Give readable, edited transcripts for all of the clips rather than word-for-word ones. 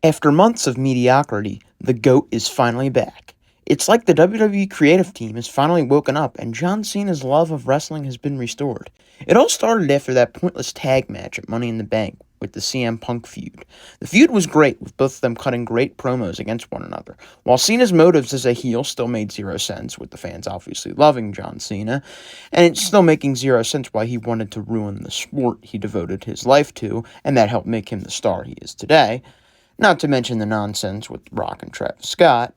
After months of mediocrity, the GOAT is finally back. It's like the WWE creative team has finally woken up and John Cena's love of wrestling has been restored. It all started after that pointless tag match at Money in the Bank with the CM Punk feud. The feud was great, with both of them cutting great promos against one another. While Cena's motives as a heel still made zero sense, with the fans obviously loving John Cena, and it's still making zero sense why he wanted to ruin the sport he devoted his life to, and that helped make him the star he is today. Not to mention the nonsense with Rock and Travis Scott.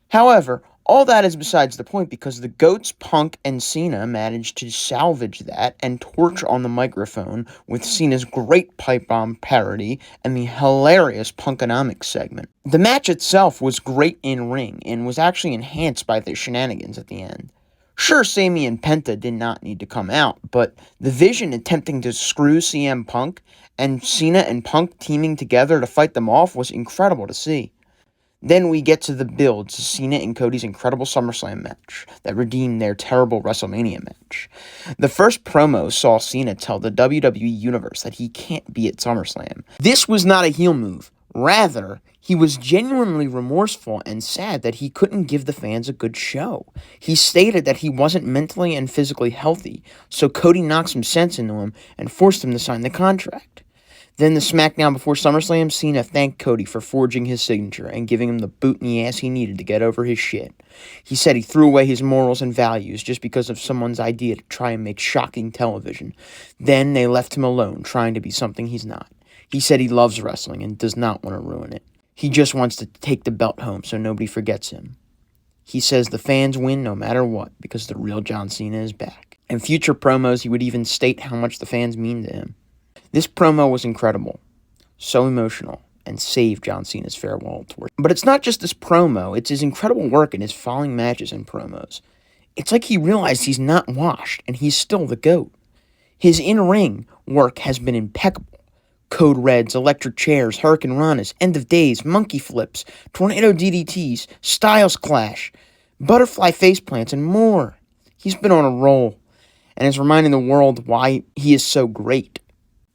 However, all that is besides the point because the GOATs Punk and Cena managed to salvage that and torch on the microphone with Cena's great pipe bomb parody and the hilarious Punkonomics segment. The match itself was great in ring and was actually enhanced by the shenanigans at the end. Sure, Sami and Penta did not need to come out, but the Vision attempting to screw CM Punk and Cena and Punk teaming together to fight them off was incredible to see. Then we get to the build to Cena and Cody's incredible SummerSlam match that redeemed their terrible WrestleMania match. The first promo saw Cena tell the WWE Universe that he can't be at SummerSlam. This was not a heel move. Rather, he was genuinely remorseful and sad that he couldn't give the fans a good show. He stated that he wasn't mentally and physically healthy, so Cody knocked some sense into him and forced him to sign the contract. Then the SmackDown before SummerSlam, Cena thanked Cody for forging his signature and giving him the boot in the ass he needed to get over his shit. He said he threw away his morals and values just because of someone's idea to try and make shocking television. Then they left him alone, trying to be something he's not. He said he loves wrestling and does not want to ruin it. He just wants to take the belt home so nobody forgets him. He says the fans win no matter what because the real John Cena is back. In future promos, he would even state how much the fans mean to him. This promo was incredible, so emotional, and saved John Cena's farewell tour. But it's not just this promo, it's his incredible work in his following matches and promos. It's like he realized he's not washed, and he's still the GOAT. His in-ring work has been impeccable. Code Reds, electric chairs, hurricane ranas, end of days, monkey flips, tornado DDTs, Styles Clash, butterfly faceplants, and more. He's been on a roll, and is reminding the world why he is so great.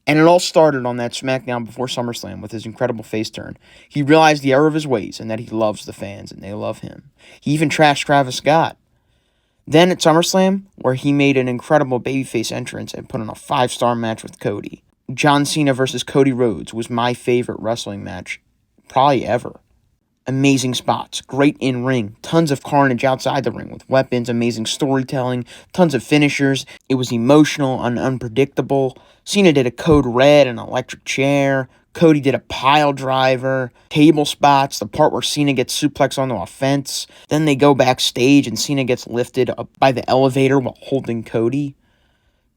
And it all started on that SmackDown before SummerSlam with his incredible face turn. He realized the error of his ways and that he loves the fans and they love him. He even trashed Travis Scott. Then at SummerSlam, where he made an incredible babyface entrance and put on a 5-star match with Cody. John Cena versus Cody Rhodes was my favorite wrestling match probably ever. Amazing spots, great in-ring, tons of carnage outside the ring with weapons, amazing storytelling, tons of finishers. It was emotional and unpredictable. Cena did a code red and electric chair. Cody did a pile driver, table spots, the part where Cena gets suplexed onto a fence. Then they go backstage and Cena gets lifted up by the elevator while holding Cody.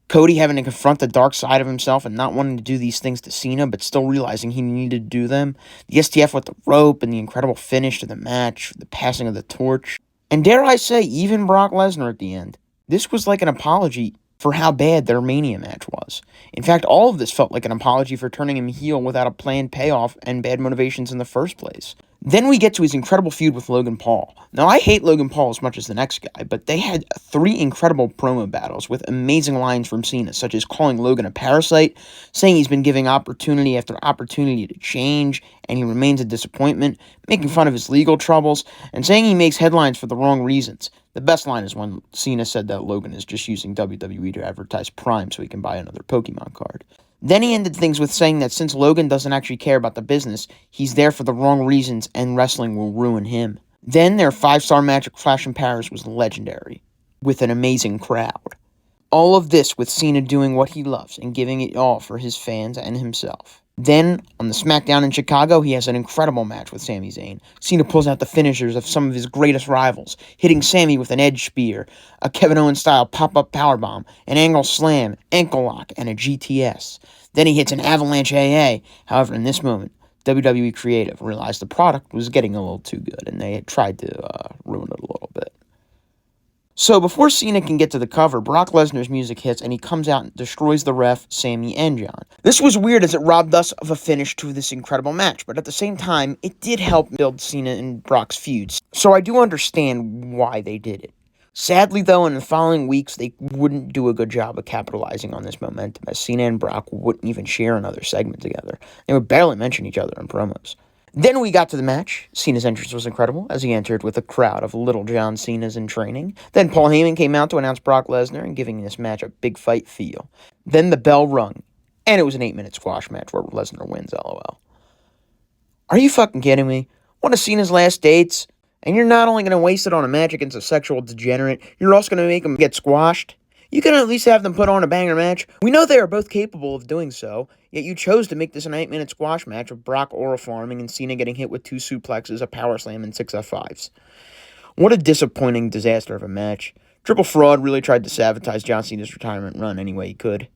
Cody having to confront the dark side of himself and not wanting to do these things to Cena, but still realizing he needed to do them. The STF with the rope and the incredible finish to the match, the passing of the torch. And dare I say, even Brock Lesnar at the end. This was like an apology for how bad their Mania match was. In fact, all of this felt like an apology for turning him heel without a planned payoff and bad motivations in the first place. Then we get to his incredible feud with Logan Paul. Now, I hate Logan Paul as much as the next guy, but they had 3 incredible promo battles with amazing lines from Cena, such as calling Logan a parasite, saying he's been giving opportunity after opportunity to change, and he remains a disappointment, making fun of his legal troubles, and saying he makes headlines for the wrong reasons. The best line is when Cena said that Logan is just using WWE to advertise Prime so he can buy another Pokemon card. Then he ended things with saying that since Logan doesn't actually care about the business, he's there for the wrong reasons and wrestling will ruin him. Then their 5-star match at Clash in Paris was legendary, with an amazing crowd. All of this with Cena doing what he loves and giving it all for his fans and himself. Then, on the SmackDown in Chicago, he has an incredible match with Sami Zayn. Cena pulls out the finishers of some of his greatest rivals, hitting Sami with an edge spear, a Kevin Owens-style pop-up powerbomb, an angle slam, ankle lock, and a GTS. Then he hits an avalanche AA. However, in this moment, WWE Creative realized the product was getting a little too good, and they had tried to ruin it a little bit. So before Cena can get to the cover, Brock Lesnar's music hits and he comes out and destroys the ref, Sami, and John. This was weird as it robbed us of a finish to this incredible match, but at the same time, it did help build Cena and Brock's feuds. So I do understand why they did it. Sadly, though, in the following weeks, they wouldn't do a good job of capitalizing on this momentum, as Cena and Brock wouldn't even share another segment together. They would barely mention each other in promos. Then we got to the match. Cena's entrance was incredible, as he entered with a crowd of little John Cena's in training. Then Paul Heyman came out to announce Brock Lesnar and giving this match a big fight feel. Then the bell rung, and it was an 8-minute squash match where Lesnar wins, LOL. Are you fucking kidding me? One of Cena's last dates, and you're not only going to waste it on a match against a sexual degenerate, you're also going to make him get squashed? You can at least have them put on a banger match. We know they are both capable of doing so, yet you chose to make this an 8-minute squash match with Brock oral farming and Cena getting hit with 2 suplexes, a power slam, and 6 F5s. What a disappointing disaster of a match. Triple Fraud really tried to sabotage John Cena's retirement run any way he could.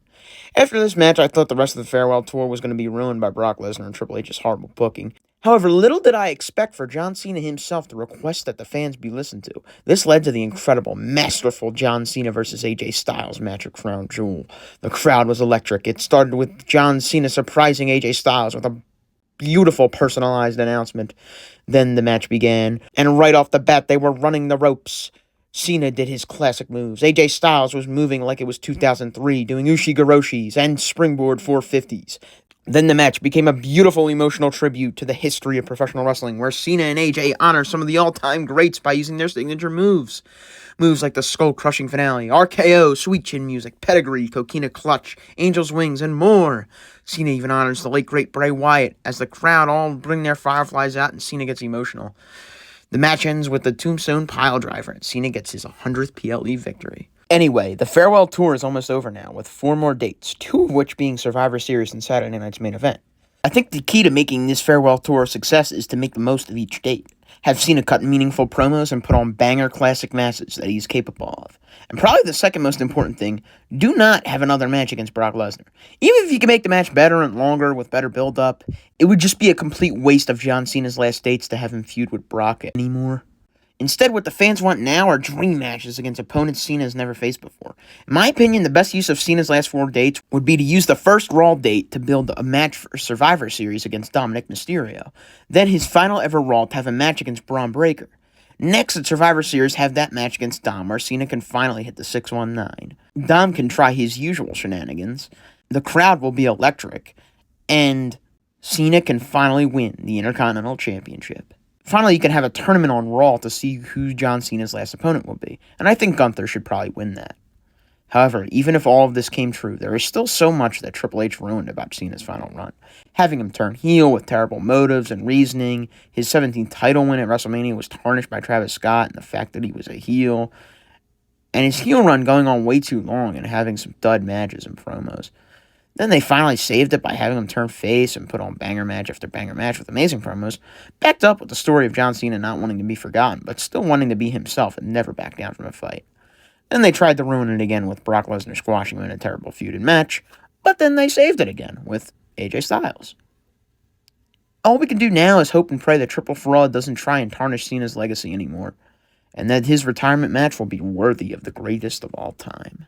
After this match, I thought the rest of the farewell tour was going to be ruined by Brock Lesnar and Triple H's horrible booking. However, little did I expect for John Cena himself to request that the fans be listened to. This led to the incredible, masterful John Cena versus AJ Styles match at Crown Jewel. The crowd was electric. It started with John Cena surprising AJ Styles with a beautiful personalized announcement. Then the match began, and right off the bat, they were running the ropes. Cena did his classic moves. AJ Styles was moving like it was 2003, doing Ushi-Garoshis and springboard 450s. Then the match became a beautiful emotional tribute to the history of professional wrestling, where Cena and AJ honor some of the all-time greats by using their signature moves. Moves like the skull-crushing finale, RKO, sweet chin music, pedigree, coquina clutch, angel's wings, and more. Cena even honors the late great Bray Wyatt as the crowd all bring their fireflies out and Cena gets emotional. The match ends with the Tombstone Piledriver, and Cena gets his 100th PLE victory. Anyway, the farewell tour is almost over now, with 4 more dates, 2 of which being Survivor Series and Saturday night's main event. I think the key to making this farewell tour a success is to make the most of each date. Have Cena cut meaningful promos and put on banger classic matches that he's capable of. And probably the second most important thing, do not have another match against Brock Lesnar. Even if you can make the match better and longer with better build-up, it would just be a complete waste of John Cena's last dates to have him feud with Brock anymore. Instead, what the fans want now are dream matches against opponents Cena has never faced before. In my opinion, the best use of Cena's last 4 dates would be to use the first Raw date to build a match for Survivor Series against Dominic Mysterio. Then his final ever Raw to have a match against Braun Breaker. Next at Survivor Series, have that match against Dom, where Cena can finally hit the 619. Dom can try his usual shenanigans. The crowd will be electric. And Cena can finally win the Intercontinental Championship. Finally, you can have a tournament on Raw to see who John Cena's last opponent will be, and I think Gunther should probably win that. However, even if all of this came true, there is still so much that Triple H ruined about Cena's final run. Having him turn heel with terrible motives and reasoning, his 17th title win at WrestleMania was tarnished by Travis Scott and the fact that he was a heel, and his heel run going on way too long and having some dud matches and promos. Then they finally saved it by having him turn face and put on banger match after banger match with amazing promos, backed up with the story of John Cena not wanting to be forgotten, but still wanting to be himself and never back down from a fight. Then they tried to ruin it again with Brock Lesnar squashing him in a terrible feuded match, but then they saved it again with AJ Styles. All we can do now is hope and pray that Triple Fraud doesn't try and tarnish Cena's legacy anymore, and that his retirement match will be worthy of the greatest of all time.